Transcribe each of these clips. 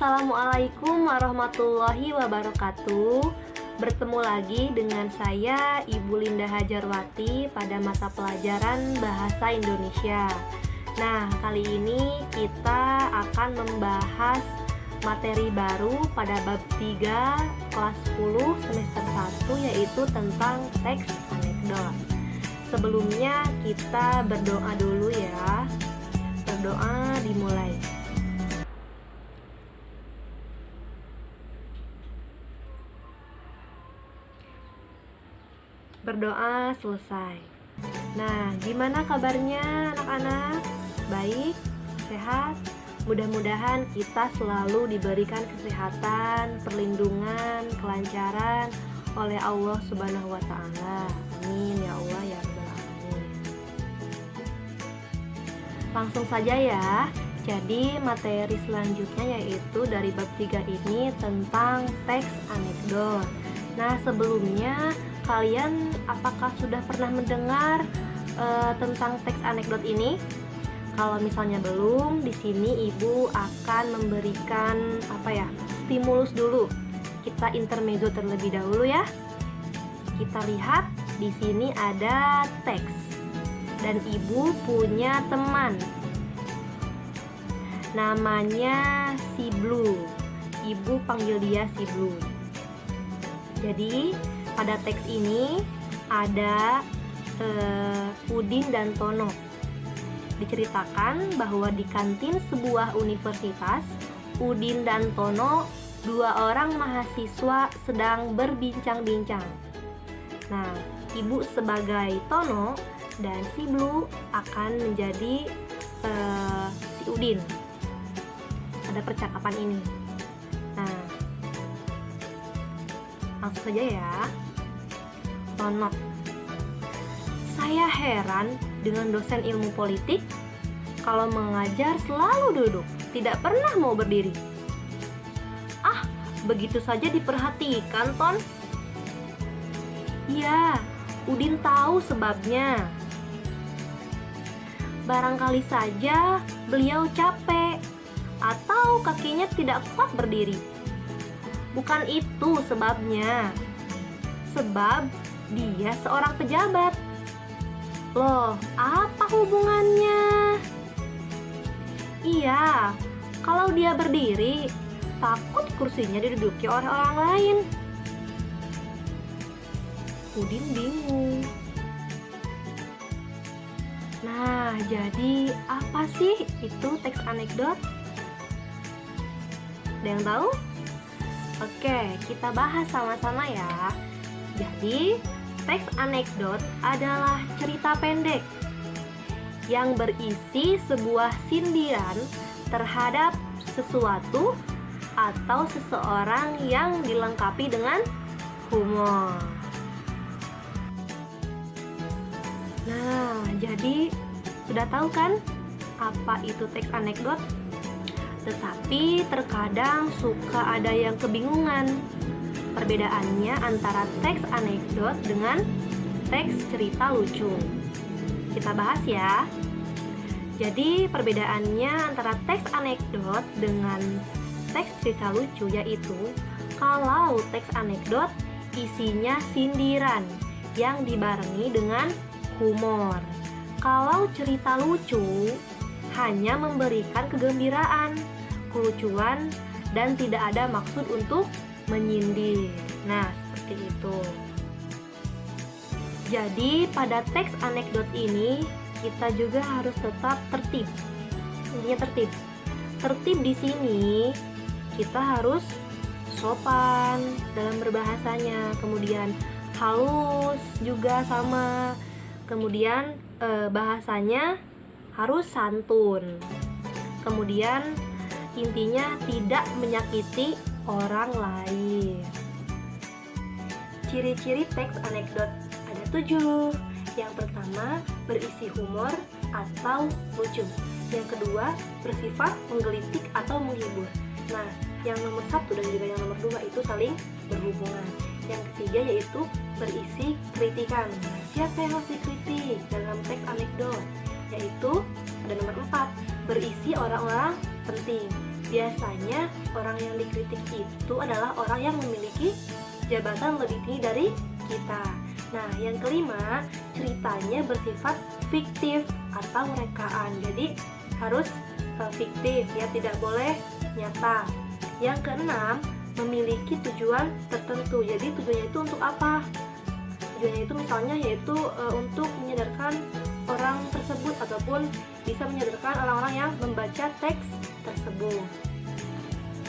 Assalamualaikum warahmatullahi wabarakatuh. Bertemu lagi dengan saya Ibu Linda Hajarwati pada mata pelajaran Bahasa Indonesia. Nah, kali ini kita akan membahas materi baru pada bab 3 kelas 10 semester 1, yaitu tentang teks anekdot. Sebelumnya kita berdoa dulu ya. Berdoa dimulai. Berdoa selesai. Nah, gimana kabarnya anak-anak? Baik? Sehat? Mudah-mudahan kita selalu diberikan kesehatan, perlindungan, kelancaran oleh Allah Subhanahu wa Ta'ala. Amin ya Allah ya Rabbal Alamin. Langsung saja ya. Jadi materi selanjutnya yaitu dari bab 3 ini tentang teks anekdot. Nah, sebelumnya kalian apakah sudah pernah mendengar tentang teks anekdot ini? Kalau misalnya belum, di sini Ibu akan memberikan stimulus dulu. Kita intermezzo terlebih dahulu ya. Kita lihat di sini ada teks dan Ibu punya teman. Namanya si Blue. Ibu panggil dia si Blue. Jadi pada teks ini ada Udin dan Tono. Diceritakan bahwa di kantin sebuah universitas, Udin dan Tono, dua orang mahasiswa sedang berbincang-bincang. Nah, Ibu sebagai Tono dan si Blue akan menjadi si Udin pada percakapan ini. Nah, langsung saja ya. Tono: saya heran dengan dosen ilmu politik. Kalau mengajar selalu duduk, tidak pernah mau berdiri. Ah, begitu saja diperhatikan, Ton. Iya, Udin tahu sebabnya. Barangkali saja beliau capek atau kakinya tidak kuat berdiri. Bukan itu sebabnya. Sebab dia seorang pejabat. Loh, apa hubungannya? Iya, kalau dia berdiri, takut kursinya diduduki oleh orang lain. Udin bingung. Nah, jadi apa sih itu teks anekdot? Ada yang tahu? Oke, kita bahas sama-sama ya. Jadi, teks anekdot adalah cerita pendek yang berisi sebuah sindiran terhadap sesuatu atau seseorang yang dilengkapi dengan humor. Nah, jadi sudah tahu kan apa itu teks anekdot? Tetapi terkadang suka ada yang kebingungan. Perbedaannya antara teks anekdot dengan teks cerita lucu. Kita bahas ya. Jadi perbedaannya antara teks anekdot dengan teks cerita lucu yaitu kalau teks anekdot isinya sindiran yang dibarengi dengan humor. Kalau cerita lucu hanya memberikan kegembiraan, kelucuan, dan tidak ada maksud untuk menyindir. Nah, seperti itu. Jadi pada teks anekdot ini kita juga harus tetap tertib. Intinya tertib. Tertib di sini kita harus sopan dalam berbahasanya, kemudian halus juga sama. Kemudian bahasanya harus santun. Kemudian intinya tidak menyakiti orang lain. Ciri-ciri teks anekdot ada 7. Yang pertama, berisi humor atau lucu. Yang kedua, bersifat menggelitik atau menghibur. Nah, yang nomor 1 dan juga yang nomor 2 itu saling berhubungan. Yang ketiga yaitu berisi kritikan. Nah, siapa yang harus dikritik dalam teks anekdot? Yaitu ada nomor 4, berisi orang-orang penting. biasanya orang yang dikritik itu adalah orang yang memiliki jabatan lebih tinggi dari kita. Nah, yang kelima, ceritanya bersifat fiktif atau rekaan. Jadi harus fiktif ya, tidak boleh nyata. Yang keenam, memiliki tujuan tertentu. Jadi tujuannya itu untuk apa? Tujuannya itu misalnya yaitu untuk menyadarkan orang tersebut ataupun bisa menyadarkan orang-orang yang membaca teks tersebut.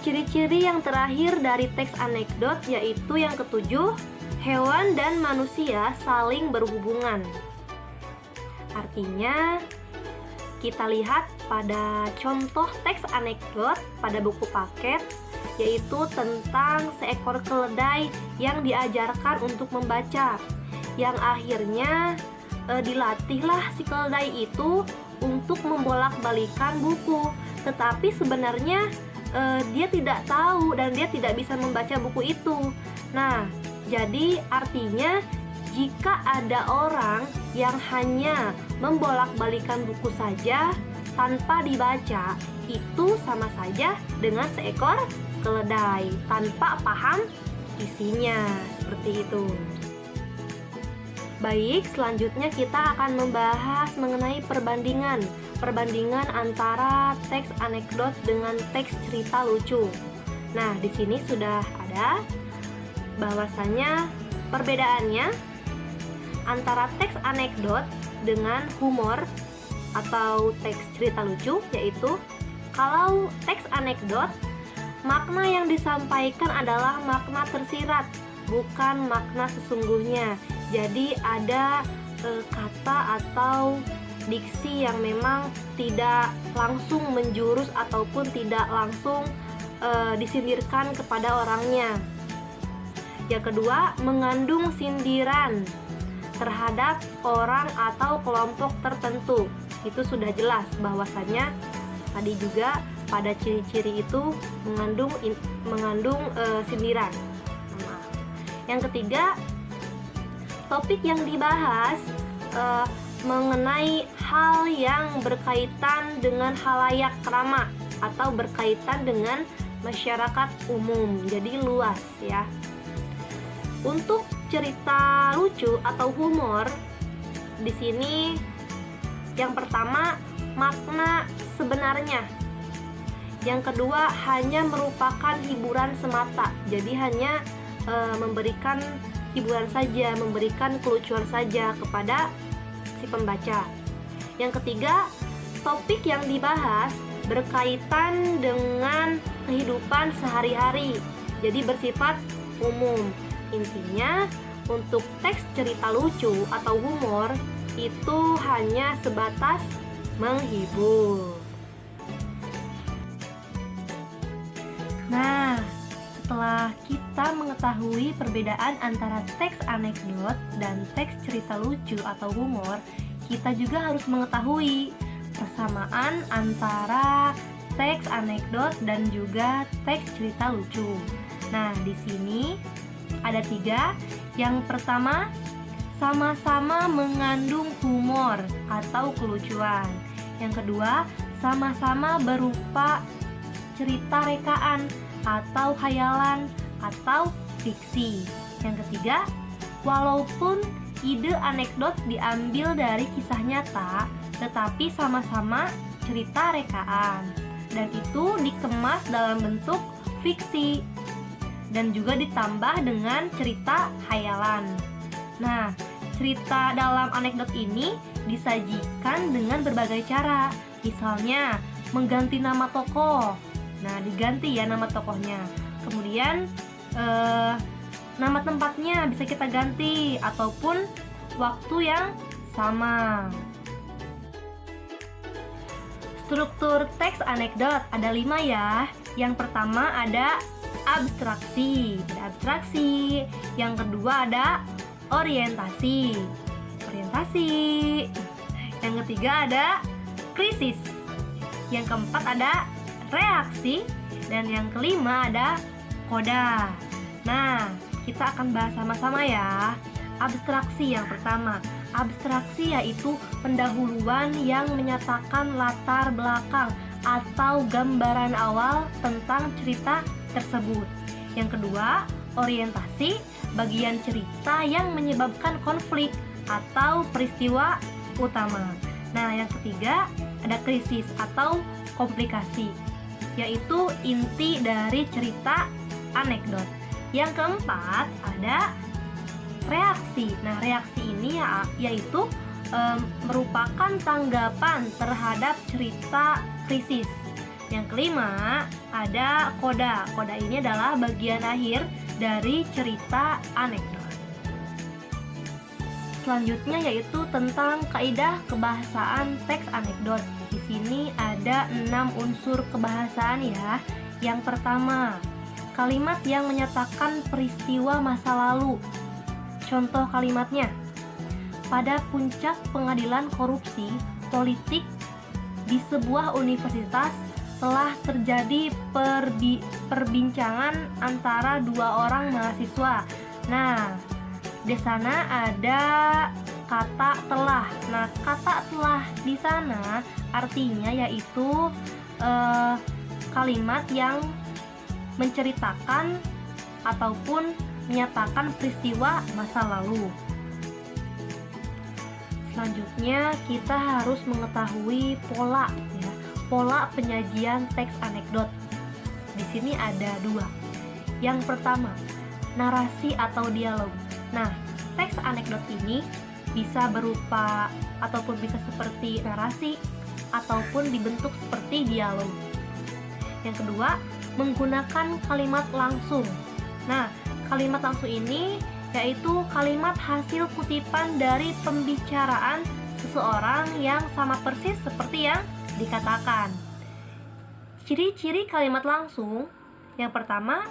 Ciri-ciri yang terakhir dari teks anekdot yaitu yang ketujuh, hewan dan manusia saling berhubungan. Artinya, kita lihat pada contoh teks anekdot pada buku paket, yaitu tentang seekor keledai yang diajarkan untuk membaca, yang akhirnya dilatihlah si keledai itu untuk membolak-balikan buku, tetapi sebenarnya dia tidak tahu dan dia tidak bisa membaca buku itu. Nah, jadi artinya jika ada orang yang hanya membolak-balikan buku saja tanpa dibaca, itu sama saja dengan seekor keledai tanpa paham isinya, seperti itu. Baik, selanjutnya kita akan membahas mengenai perbandingan antara teks anekdot dengan teks cerita lucu. Nah, di sini sudah ada bahwasanya perbedaannya antara teks anekdot dengan humor atau teks cerita lucu, yaitu kalau teks anekdot, makna yang disampaikan adalah makna tersirat, bukan makna sesungguhnya. Jadi ada kata atau diksi yang memang tidak langsung menjurus ataupun tidak langsung disindirkan kepada orangnya. Yang kedua, mengandung sindiran terhadap orang atau kelompok tertentu. Itu sudah jelas bahwasannya tadi juga pada ciri-ciri itu mengandung sindiran. Yang ketiga, topik yang dibahas mengenai hal yang berkaitan dengan halayak ramah atau berkaitan dengan masyarakat umum, jadi luas ya. Untuk cerita lucu atau humor, di sini yang pertama makna sebenarnya, yang kedua hanya merupakan hiburan semata, jadi hanya memberikan hiburan saja, memberikan kelucuan saja kepada si pembaca. Yang ketiga, topik yang dibahas berkaitan dengan kehidupan sehari-hari, jadi bersifat umum. Intinya, untuk teks cerita lucu atau humor itu hanya sebatas menghibur. Nah, setelah kita mengetahui perbedaan antara teks anekdot dan teks cerita lucu atau humor, kita juga harus mengetahui persamaan antara teks anekdot dan juga teks cerita lucu. Nah, di sini ada 3. Yang pertama, sama-sama mengandung humor atau kelucuan. Yang kedua, sama-sama berupa cerita rekaan atau khayalan atau fiksi. Yang ketiga, walaupun ide anekdot diambil dari kisah nyata, tetapi sama-sama cerita rekaan, dan itu dikemas dalam bentuk fiksi dan juga ditambah dengan cerita khayalan. Nah, cerita dalam anekdot ini disajikan dengan berbagai cara. Misalnya, mengganti nama tokoh. Nah, diganti ya nama tokohnya. Kemudian nama tempatnya bisa kita ganti ataupun waktu yang sama. Struktur teks anekdot ada 5 ya. Yang pertama ada abstraksi. Yang kedua ada orientasi. Yang ketiga ada krisis. Yang keempat ada reaksi, dan yang kelima ada koda. Nah, kita akan bahas sama-sama ya. Abstraksi yang pertama. Abstraksi yaitu pendahuluan yang menyatakan latar belakang atau gambaran awal tentang cerita tersebut. Yang kedua, orientasi, bagian cerita yang menyebabkan konflik atau peristiwa utama. Nah, yang ketiga, ada krisis atau komplikasi, yaitu inti dari cerita anekdot. Yang keempat, ada reaksi. Nah, reaksi ini yaitu merupakan tanggapan terhadap cerita krisis. Yang kelima, ada koda. Koda ini adalah bagian akhir dari cerita anekdot. Selanjutnya yaitu tentang kaidah kebahasaan teks anekdot. Di sini ada 6 unsur kebahasaan ya. Yang pertama, kalimat yang menyatakan peristiwa masa lalu. Contoh kalimatnya, pada puncak pengadilan korupsi politik di sebuah universitas telah terjadi perbincangan antara 2 orang mahasiswa. Nah, di sana ada kata telah. Nah, kata telah di sana artinya yaitu kalimat yang menceritakan ataupun menyatakan peristiwa masa lalu. Selanjutnya kita harus mengetahui pola ya, pola penyajian teks anekdot. Di sini ada 2. Yang pertama, narasi atau dialog. Nah, teks anekdot ini bisa berupa ataupun bisa seperti narasi ataupun dibentuk seperti dialog. Yang kedua, menggunakan kalimat langsung. Nah, kalimat langsung ini yaitu kalimat hasil kutipan dari pembicaraan seseorang yang sama persis seperti yang dikatakan. Ciri-ciri kalimat langsung, yang pertama,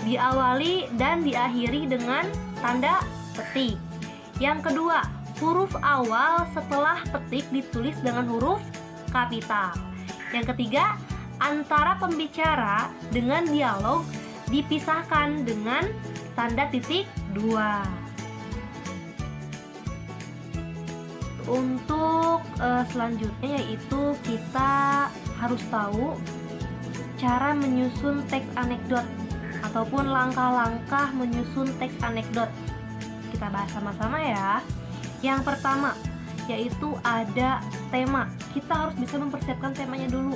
diawali dan diakhiri dengan tanda petik. Yang kedua, huruf awal setelah petik ditulis dengan huruf kapital. Yang ketiga, antara pembicara dengan dialog dipisahkan dengan tanda titik 2. Untuk selanjutnya yaitu kita harus tahu cara menyusun teks anekdot ataupun langkah-langkah menyusun teks anekdot. Kita bahas sama-sama ya. Yang pertama yaitu ada tema. Kita harus bisa mempersiapkan temanya dulu.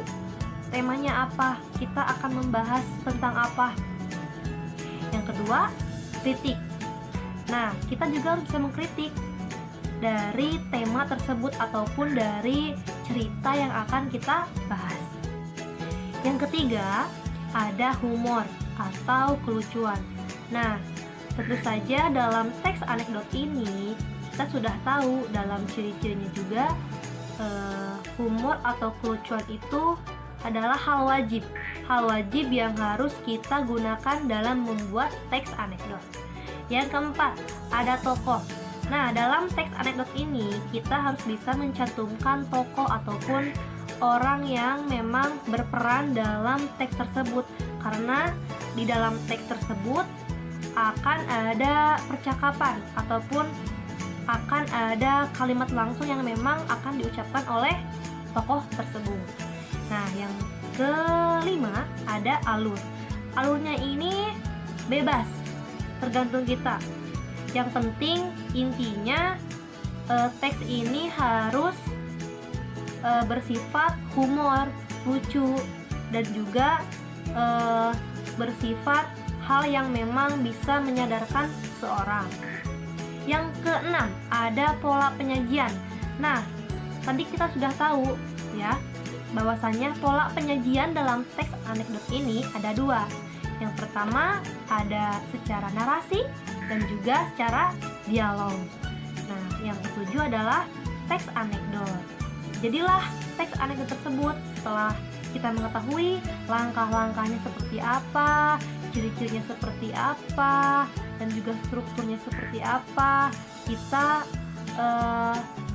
Temanya apa? Kita akan membahas tentang apa? Yang kedua, kritik. Nah, kita juga harus bisa mengkritik dari tema tersebut ataupun dari cerita yang akan kita bahas. Yang ketiga, ada humor atau kelucuan. Nah, tentu saja dalam teks anekdot ini kita sudah tahu dalam ciri-cirinya juga humor atau kelucuan itu adalah hal wajib yang harus kita gunakan dalam membuat teks anekdot. Yang keempat, ada tokoh. Nah, dalam teks anekdot ini kita harus bisa mencantumkan tokoh ataupun orang yang memang berperan dalam teks tersebut, karena di dalam teks tersebut akan ada percakapan ataupun akan ada kalimat langsung yang memang akan diucapkan oleh tokoh tersebut. Nah, yang kelima ada alur. Alurnya ini bebas, tergantung kita. Yang penting intinya teks ini harus bersifat humor, lucu, dan juga bersifat hal yang memang bisa menyadarkan seseorang. Yang keenam ada pola penyajian. Nah, tadi kita sudah tahu ya bahwasanya pola penyajian dalam teks anekdot ini ada 2. Yang pertama ada secara narasi dan juga secara dialog. Nah, yang ketujuh adalah teks anekdot. Jadilah teks anekdot tersebut setelah kita mengetahui langkah-langkahnya seperti apa, ciri-cirinya seperti apa, dan juga strukturnya seperti apa, kita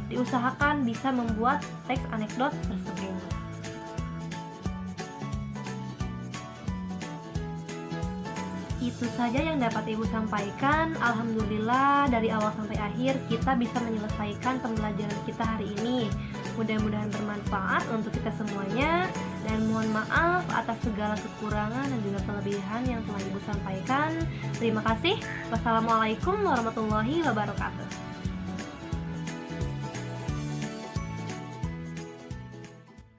diusahakan bisa membuat teks anekdot tersebut. Itu saja yang dapat Ibu sampaikan. Alhamdulillah dari awal sampai akhir kita bisa menyelesaikan pembelajaran kita hari ini. Mudah-mudahan bermanfaat untuk kita semuanya. Dan mohon maaf atas segala kekurangan dan juga kelebihan yang telah Ibu sampaikan. Terima kasih. Wassalamualaikum warahmatullahi wabarakatuh.